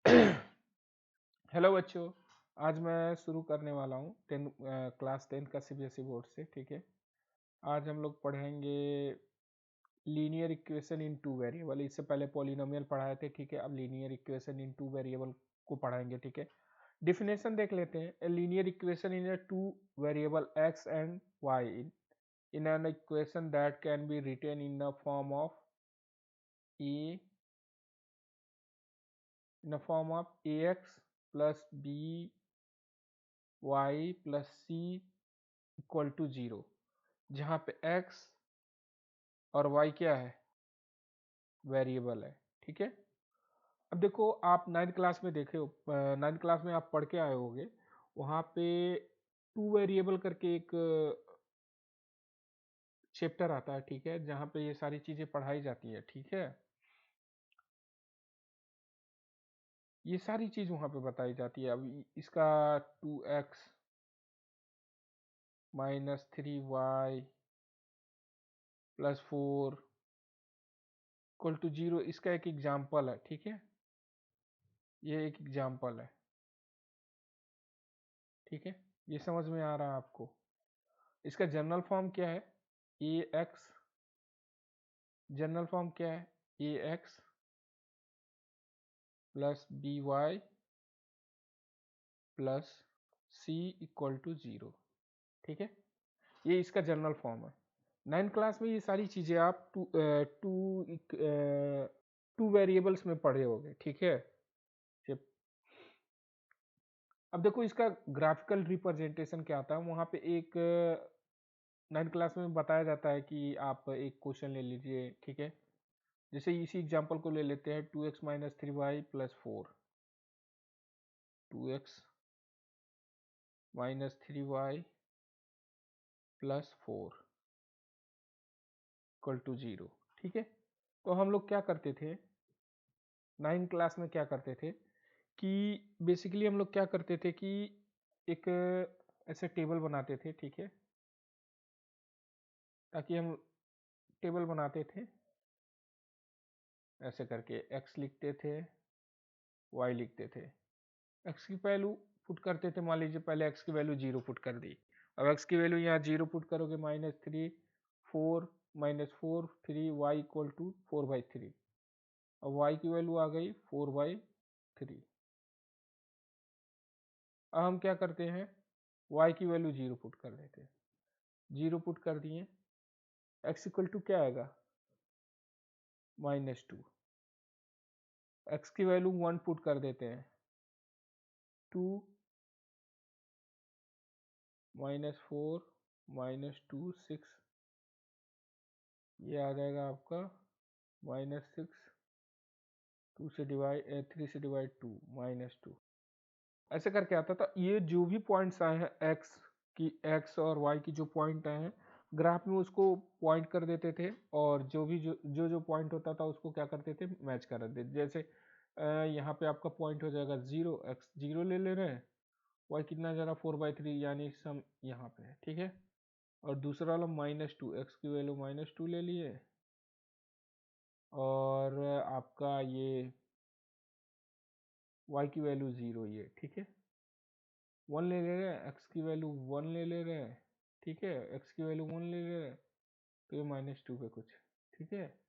Hello बच्चों। आज मैं शुरू करने वाला हूँ क्लास 10 का सीबीएसई बोर्ड से। ठीक है, आज हम लोग पढ़ेंगे linear equation in two variable. इससे पहले पॉलिनोमियल पढ़ाए थे। ठीक है, अब linear equation in two variable को पढ़ाएंगे। ठीक है, डिफिनेशन देख लेते हैं। A linear equation in a two variable x and y in an equation that can be written in the form of a ax plus by plus c equal to 0, जहाँ पे x और y क्या है, variable है। ठीक है, अब देखो, आप नाइन्थ क्लास में देखे हो, नाइन्थ क्लास में आप पढ़ के आए होगे। वहाँ पे टू वेरिएबल करके एक चैप्टर आता है। ठीक है, जहाँ पे ये सारी चीज़ें पढ़ाई जाती है। ठीक है, ये सारी चीज़ वहाँ पे बताई जाती है। अब इसका 2x minus 3y plus 4 equal to 0, इसका एक एग्जाम्पल है। ठीक है, ये एक एग्जाम्पल है। ठीक है, ये समझ में आ रहा है आपको। इसका जनरल फॉर्म क्या है, ए एक्स। जनरल फॉर्म क्या है, A X plus B Y plus C equal to 0। ठीक है, ये इसका जनरल फॉर्म है। नाइन्थ क्लास में ये सारी चीज़ें आप टू वेरिएबल्स में पढ़े होंगे। ठीक है, अब देखो, इसका ग्राफिकल रिप्रेजेंटेशन क्या आता है। वहाँ पे एक नाइन्थ क्लास में बताया जाता है कि आप एक क्वेश्चन ले लीजिए। ठीक है, जैसे इसी एग्जांपल को ले लेते हैं, 2x minus 3y plus 4। 2x minus 3y plus 4 equal to 0। ठीक है, तो हम लोग क्या करते थे नाइन्थ क्लास में, क्या करते थे कि बेसिकली हम लोग क्या करते थे कि एक ऐसे टेबल बनाते थे। ठीक है, ताकि हम टेबल बनाते थे ऐसे करके, x लिखते थे, y लिखते थे। x की वैल्यू पुट करते थे। मान लीजिए पहले x की वैल्यू 0 पुट कर दी। अब x की वैल्यू यहाँ 0 पुट करोगे, -3 4 -4 3 y इक्वल टू 4/3। अब y की वैल्यू आ गई 4/3। अब हम क्या करते हैं, y की वैल्यू 0 पुट कर देते हैं। 0 पुट कर दिए, x इक्वल टू क्या आएगा, -2। x की वैल्यू 1 पुट कर देते हैं, 2 -4 -2 6, ये आ जाएगा आपका -6, 2 से डिवाइड 3 से डिवाइड 2 -2, ऐसे करके आता था। ये जो भी पॉइंट्स आए हैं एक्स और वाई की जो पॉइंट आए हैं ग्राफ में, उसको पॉइंट कर देते थे। और जो भी जो पॉइंट होता था उसको क्या करते थे, मैच कर देते। जैसे यहाँ पे आपका पॉइंट हो जाएगा 0, एक्स 0 ले रहे हैं, वाई कितना जा रहा 4/3, यानी सम यहाँ पे है। ठीक है, और दूसरा वाला -2, एक्स की वैल्यू -2 ले लिए, और आपका ये y की वैल्यू 0 ही है। ठीक है, 1 ले रहे हैं, x की वैल्यू 1 ले रहे हैं। ठीक है, x की वैल्यू 1 ले रहे हैं, तो ये -2 पे कुछ। ठीक है,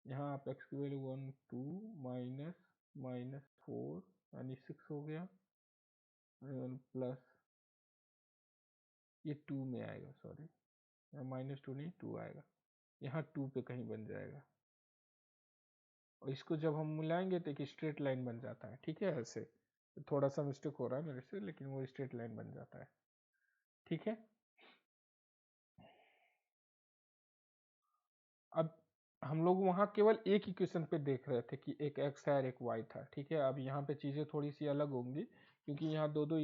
यहाँ आप x की वैल्यू 1 2 -4 यानी 6 हो गया, प्लस ये 2 में आएगा, सॉरी -2 नहीं 2 आएगा, यहाँ 2 पे कहीं बन जाएगा। और इसको जब हम मिलाएंगे तो एक स्ट्रेट लाइन बन जाता है। ठीक है, ऐसे थोड़ा सा मिस्टेक हो रहा है मेरे से, लेकिन वो स्ट्रेट लाइन बन जाता है। ठीक है, अब हम लोग वहाँ केवल एक इक्वेशन पे देख रहे थे कि एक x है और एक y था। ठीक है, अब यहाँ पे चीज़ें थोड़ी सी अलग होंगी, क्योंकि यहाँ दो दो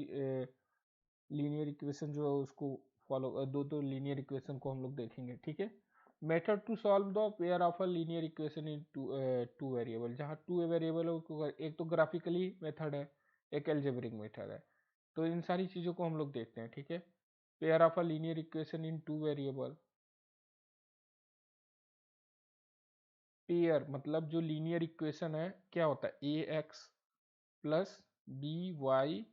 लीनियर इक्वेशन जो है उसको फॉलो, दो लीनियर इक्वेशन को हम लोग देखेंगे। ठीक है, method to solve the pair of a linear equation in two variable. जहाँ टू वेरिएबल है, एक तो ग्राफिकली मेथड है, एक एल्जेब्रिक मेथड है। तो इन सारी चीज़ों को हम लोग देखते हैं। ठीक है, pair of a linear equation in two variable. Pair मतलब जो लीनियर इक्वेशन है क्या होता है, A X plus B Y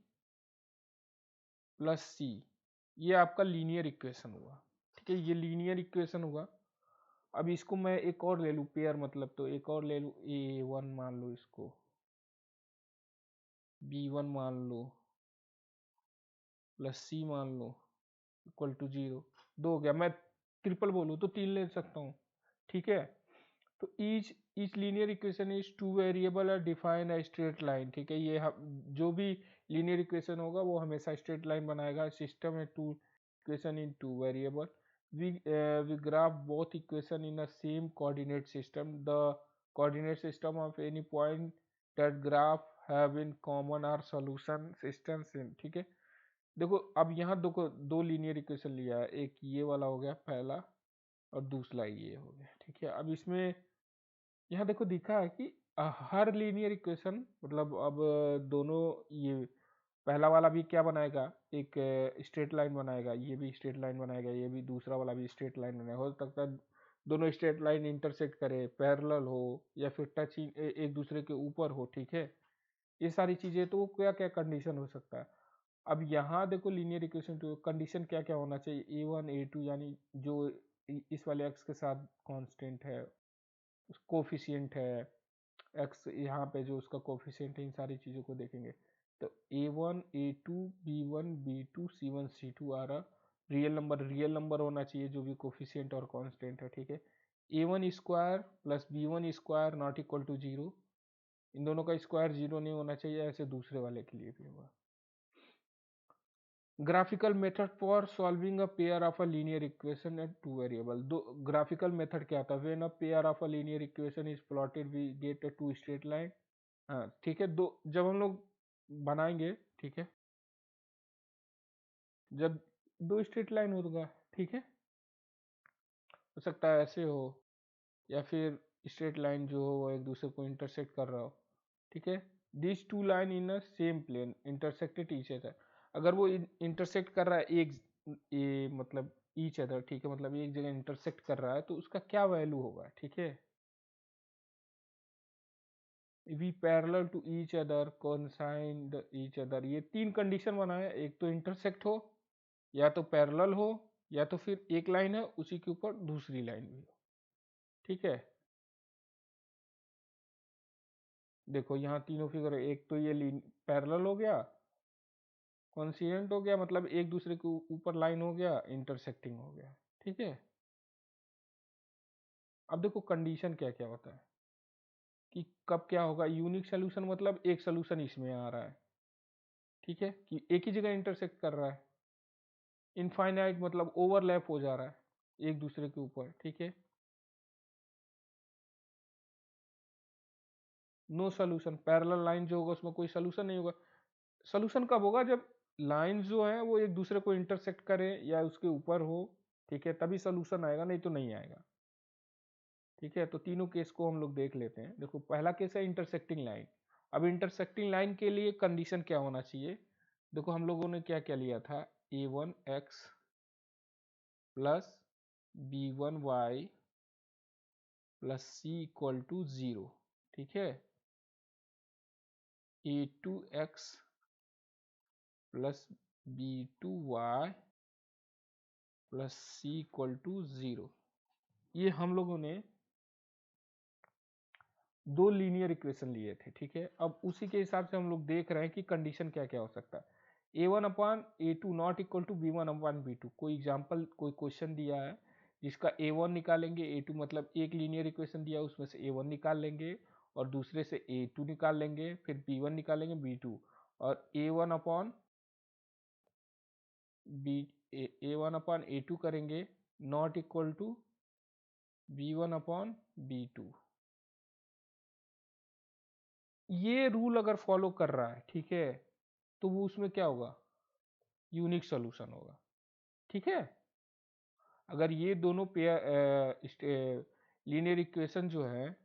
plus C, ये आपका लीनियर इक्वेशन हुआ। ठीक है, ये लीनियर इक्वेशन हुआ। अब इसको मैं एक और ले लूँ पेयर, मतलब तो एक और ले लूँ, A1 मान लो, इसको B1 मान लो प्लस सी मान लो इक्वल टू 0। 2 हो गया। मैं ट्रिपल बोलूँ तो 3 ले सकता हूँ। ठीक है, तो each linear equation is two variable और डिफाइन अ स्ट्रेट लाइन। ठीक है, ये जो भी लीनियर इक्वेशन होगा वो हमेशा स्ट्रेट लाइन बनाएगा। सिस्टम है two equation in two variable, we graph both equation in a same coordinate system. The coordinate system of any point that graph have in common are solution systems in। ठीक है, देखो अब यहाँ देखो दो linear equation लिया है, एक ये वाला हो गया पहला और दूसरा ये हो गया। ठीक है, अब इसमें यहाँ देखो दिखा है कि हर लीनियर इक्वेशन मतलब अब दोनों, ये पहला वाला भी क्या बनाएगा, एक स्ट्रेट लाइन बनाएगा, ये भी स्ट्रेट लाइन बनाएगा, ये भी दूसरा वाला भी स्ट्रेट लाइन बनाएगा। हो सकता है दोनों स्ट्रेट लाइन इंटरसेक्ट करे, पैरेलल हो, या फिर टच एक दूसरे के ऊपर हो। ठीक है, ये सारी चीजें, तो क्या क्या कंडीशन हो सकता है। अब यहाँ देखो लीनियर इक्वेशन टू कंडीशन क्या क्या होना चाहिए, A1 A2 यानी जो इस वाले एक्स के साथ कांस्टेंट है, कोफिशिएंट है, एक्स यहाँ पे जो उसका कोफिशिएंट है, इन सारी चीज़ों को देखेंगे। तो A1 A2 B1 B2 C1 C2 आ रहा रियल नंबर होना चाहिए जो भी कोफिशिएंट और कांस्टेंट है। ठीक है, A1 square plus B1 square not equal to 0, इन दोनों का स्क्वायर 0 नहीं होना चाहिए, ऐसे दूसरे वाले के लिए भी होगा। Graphical method for solving a pair of a linear equation at two variable. दो ग्राफिकल मेथड क्या था, when a pair of a linear equation is plotted we get a two straight line. हाँ ठीक है, दो जब हम लोग बनाएंगे, ठीक है, जब दो स्ट्रेट लाइन होगा, ठीक है, हो सकता है ऐसे हो, या फिर स्ट्रेट लाइन जो हो वो एक दूसरे को इंटरसेक्ट कर रहा हो। ठीक है, this two line in a same plane intersected each other. अगर वो इंटरसेक्ट कर रहा है एक मतलब ईच अदर, ठीक है, मतलब एक जगह इंटरसेक्ट कर रहा है, तो उसका क्या वैल्यू होगा। ठीक है, we parallel to each other coincide each other, ये तीन कंडीशन बनाए, एक तो इंटरसेक्ट हो, या तो पैरेलल हो, या तो फिर एक लाइन है उसी के ऊपर दूसरी लाइन भी हो। ठीक है, देखो यहाँ तीनों फिगर है, एक तो ये पैरेलल हो गया, कॉन्सिडेंट हो गया, मतलब एक दूसरे के ऊपर लाइन हो गया, इंटरसेक्टिंग हो गया। ठीक है, अब देखो कंडीशन क्या क्या होता है कि कब क्या होगा। यूनिक सोल्यूशन मतलब एक सोल्यूशन इसमें आ रहा है, ठीक है, कि एक ही जगह इंटरसेक्ट कर रहा है। इनफाइनाइट मतलब ओवरलैप हो जा रहा है एक दूसरे के ऊपर। ठीक है, नो सोल्यूशन, पैरेलल लाइन जो होगा उसमें कोई सोल्यूशन नहीं होगा। सोल्यूशन कब होगा, जब लाइन जो है वो एक दूसरे को इंटरसेक्ट करे या उसके ऊपर हो। ठीक है, तभी सोल्यूशन आएगा, नहीं तो नहीं आएगा। ठीक है, तो तीनों केस को हम लोग देख लेते हैं। देखो पहला केस है इंटरसेक्टिंग लाइन। अब इंटरसेक्टिंग लाइन के लिए कंडीशन क्या होना चाहिए, देखो हम लोगों ने क्या क्या लिया था, A1x plus B1y plus C equal to 0। ठीक है, A2x plus B2y plus C equal to 0, ये हम लोगों ने दो लीनियर इक्वेशन लिए थे। ठीक है, अब उसी के हिसाब से हम लोग देख रहे हैं कि कंडीशन क्या क्या हो सकता है। A1/A2 not equal to B1/B2, कोई एग्जांपल कोई क्वेश्चन दिया है जिसका A1 निकालेंगे, A2 मतलब एक लीनियर इक्वेशन दिया उसमें से A1 निकाल लेंगे और दूसरे से A2 निकाल लेंगे, फिर B1 निकालेंगे B2, और A1/A2 करेंगे नॉट इक्वल टू B1/B2। ये रूल अगर फॉलो कर रहा है, ठीक है, तो वो उसमें क्या होगा, यूनिक सोल्यूशन होगा। ठीक है, अगर ये दोनों पेयर लीनियर इक्वेशन जो है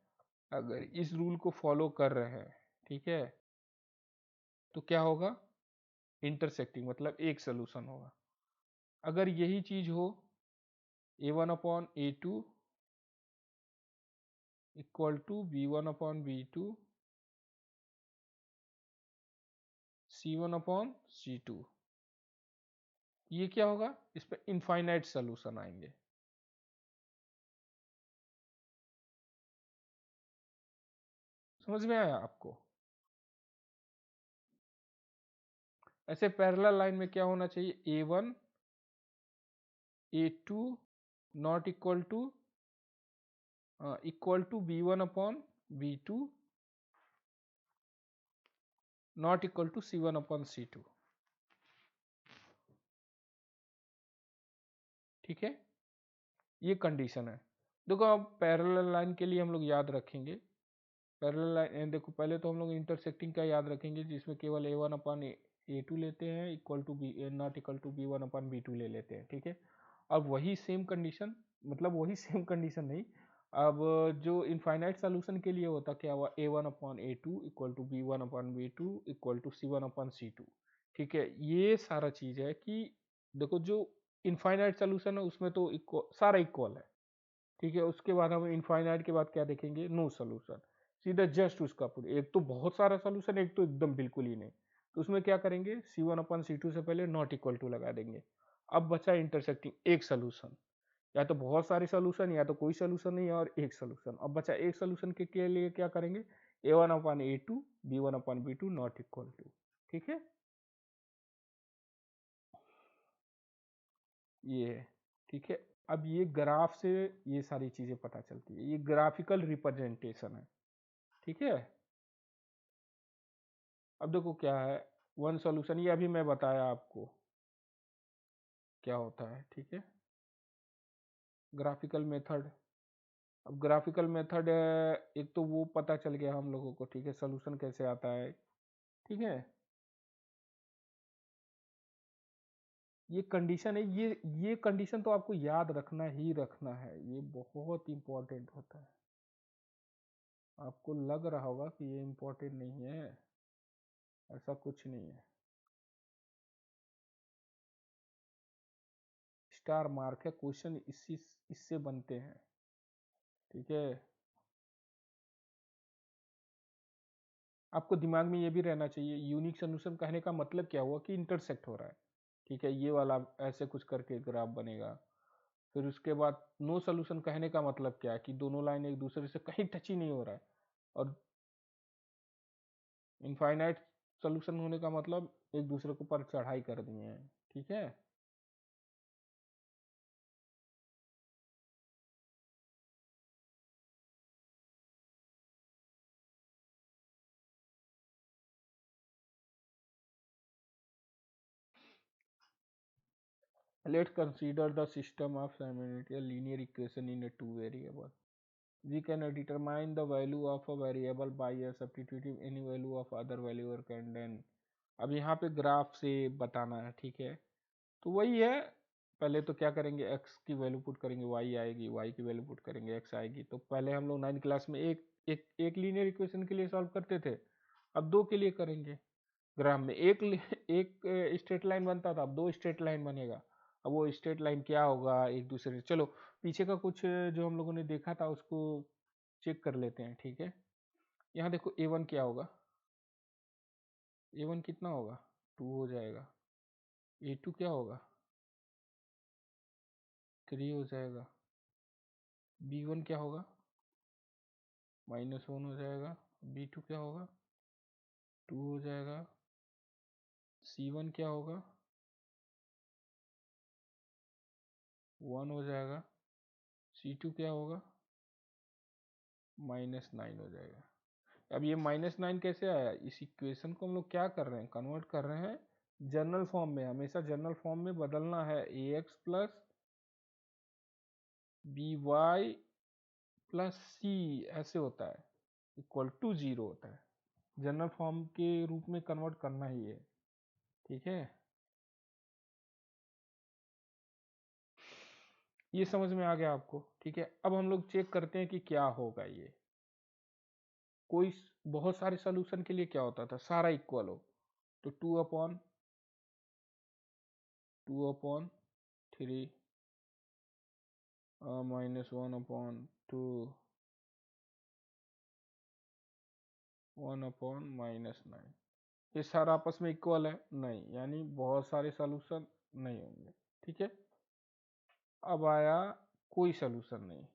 अगर इस रूल को फॉलो कर रहे हैं, ठीक है, तो क्या होगा, इंटरसेक्टिंग मतलब एक सोल्यूशन होगा। अगर यही चीज हो A1/A2 equal to B1/B2 C1/C2। ये क्या होगा, इस पे इनफाइनाइट सोल्यूशन आएंगे। समझ में आया आपको? ऐसे पैरेलल लाइन में क्या होना चाहिए, A1 A2 not equal to B1/B2 not equal to C1/C2। ठीक है, ये कंडीशन है। देखो अब पैरेलल लाइन के लिए हम लोग याद रखेंगे, पैरेलल लाइन देखो पहले तो हम लोग इंटरसेक्टिंग का याद रखेंगे, जिसमें केवल A1/A2 लेते हैं equal to B not equal to B1/B2 ले लेते हैं। ठीक है, अब वही सेम कंडीशन, मतलब वही सेम कंडीशन नहीं, अब जो इनफाइनाइट सोल्यूशन के लिए होता क्या हुआ, A1/A2 equal to B1/B2 equal to C1/C2। ठीक है, ये सारा चीज है कि देखो जो इनफाइनाइट सोल्यूशन है उसमें तो सारा इक्वल है। ठीक है, उसके बाद हम इनफाइनाइट के बाद क्या देखेंगे, नो सोल्यूशन, सीधा जस्ट उसका पूरा, एक तो बहुत सारा सोल्यूशन, एक तो एकदम बिल्कुल ही नहीं। तो उसमें क्या करेंगे, C1/C2 से पहले नॉट इक्वल टू लगा देंगे। अब बचा इंटरसेक्टिंग एक सोल्यूशन, या तो बहुत सारे सोल्यूशन या तो कोई सोल्यूशन नहीं और एक सोल्यूशन। अब बचा एक सोल्यूशन के लिए क्या करेंगे, A1/A2 B1/B2 not equal to. ठीक है, ये है। ठीक है, अब ये ग्राफ से ये सारी चीजें पता चलती है, ये ग्राफिकल रिप्रेजेंटेशन है। ठीक है, अब देखो क्या है, वन सॉल्यूशन, ये अभी मैं बताया आपको क्या होता है। ठीक है, ग्राफिकल मेथड। अब ग्राफिकल मेथड एक तो वो पता चल गया हम लोगों को। ठीक है, सॉल्यूशन कैसे आता है। ठीक है, ये कंडीशन है, ये कंडीशन तो आपको याद रखना ही रखना है, ये बहुत इंपॉर्टेंट होता है। आपको लग रहा होगा कि ये इंपॉर्टेंट नहीं है, ऐसा कुछ नहीं है, स्टार मार्क है, क्वेश्चन इससे बनते हैं। ठीक है, आपको दिमाग में ये भी रहना चाहिए, यूनिक सोल्यूशन कहने का मतलब क्या हुआ कि इंटरसेक्ट हो रहा है। ठीक है, ये वाला ऐसे कुछ करके ग्राफ बनेगा। फिर उसके बाद नो सोल्यूशन कहने का मतलब क्या है कि दोनों लाइन एक दूसरे से कहीं टच ही नहीं हो रहा है। और इनफाइनाइट सोल्यूशन होने का मतलब एक दूसरे के ऊपर चढ़ाई कर दिए हैं। ठीक है, let's consider the system of simultaneous linear equation in a two variable. We can determine the value of a variable by a substituting any value of other value or can then। अब यहाँ पे graph से बताना है। ठीक है, तो वही है, पहले तो क्या करेंगे, x की वैल्यू पुट करेंगे, y आएगी, y की वैल्यू पुट करेंगे, x आएगी। तो पहले हम लोग 9th क्लास में एक लीनियर इक्वेशन के लिए सॉल्व करते थे, अब दो के लिए करेंगे। ग्राफ में एक स्ट्रेट लाइन बनता था, अब दो स्ट्रेट लाइन बनेगा। अब वो स्ट्रेट लाइन क्या होगा, एक दूसरे, चलो पीछे का कुछ जो हम लोगों ने देखा था उसको चेक कर लेते हैं। ठीक है, यहाँ देखो A1 क्या होगा, A1 कितना होगा, 2 हो जाएगा। A2 क्या होगा, 3 हो जाएगा। B1 क्या होगा, -1 हो जाएगा। B2 क्या होगा, 2 हो जाएगा। C1 क्या होगा, 1 हो जाएगा। C2 क्या होगा, -9 हो जाएगा। अब ये -9 कैसे आया, इस इक्वेशन को हम लोग क्या कर रहे हैं, कन्वर्ट कर रहे हैं जनरल फॉर्म में। हमेशा जनरल फॉर्म में बदलना है, ax plus by plus c ऐसे होता है, इक्वल टू 0 होता है। जनरल फॉर्म के रूप में कन्वर्ट करना ही है। ठीक है, ये समझ में आ गया आपको। ठीक है, अब हम लोग चेक करते हैं कि क्या होगा ये। कोई बहुत सारे सोल्यूशन के लिए क्या होता था, सारा इक्वल हो, तो 2/3 -1/2 1/-9। ये सारा आपस में इक्वल है नहीं, यानी बहुत सारे सॉल्यूशन नहीं होंगे। ठीक है, अब आया कोई सॉल्यूशन नहीं,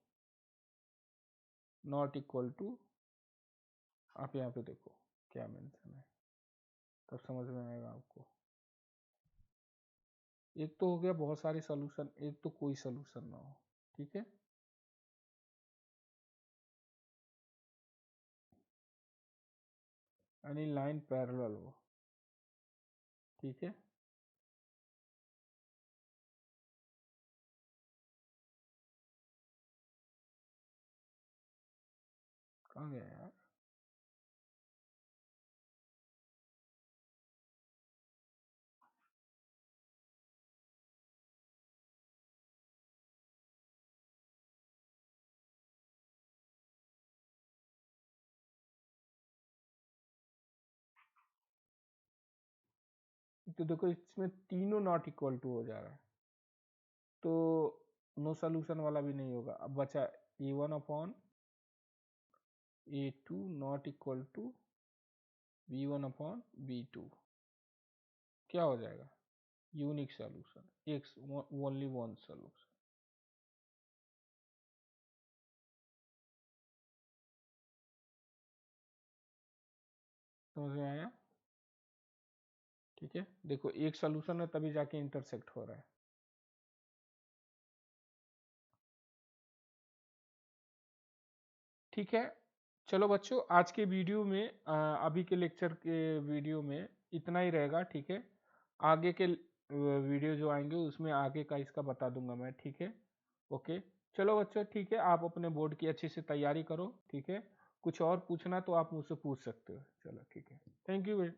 नॉट इक्वल टू, आप यहाँ पे देखो क्या मेंशन है, तब समझ में आएगा आपको। एक तो हो गया बहुत सारे सॉल्यूशन, एक तो कोई सॉल्यूशन ना हो। ठीक है, यानी लाइन पैरेलल हो। ठीक है, कहाँ गया यार, तो देखो इसमें तीनों नॉट इक्वल टू हो जा रहा है, तो नो सॉल्यूशन वाला भी नहीं होगा। अब बचा a1 upon a2 not equal to b1 upon b2, क्या हो जाएगा, यूनिक सॉल्यूशन, एक ओनली वन सॉल्यूशन। समझ में आया। ठीक है, देखो एक सॉल्यूशन है तभी जाके इंटरसेक्ट हो रहा है। ठीक है, चलो बच्चों आज के वीडियो में अभी के लेक्चर के वीडियो में इतना ही रहेगा। ठीक है, आगे के वीडियो जो आएंगे उसमें आगे का इसका बता दूंगा मैं। ठीक है, ओके, चलो बच्चों ठीक है, आप अपने बोर्ड की अच्छे से तैयारी करो। ठीक है, कुछ और पूछना तो आप मुझसे पूछ सकते हो। चलो ठीक है, थैंक यू।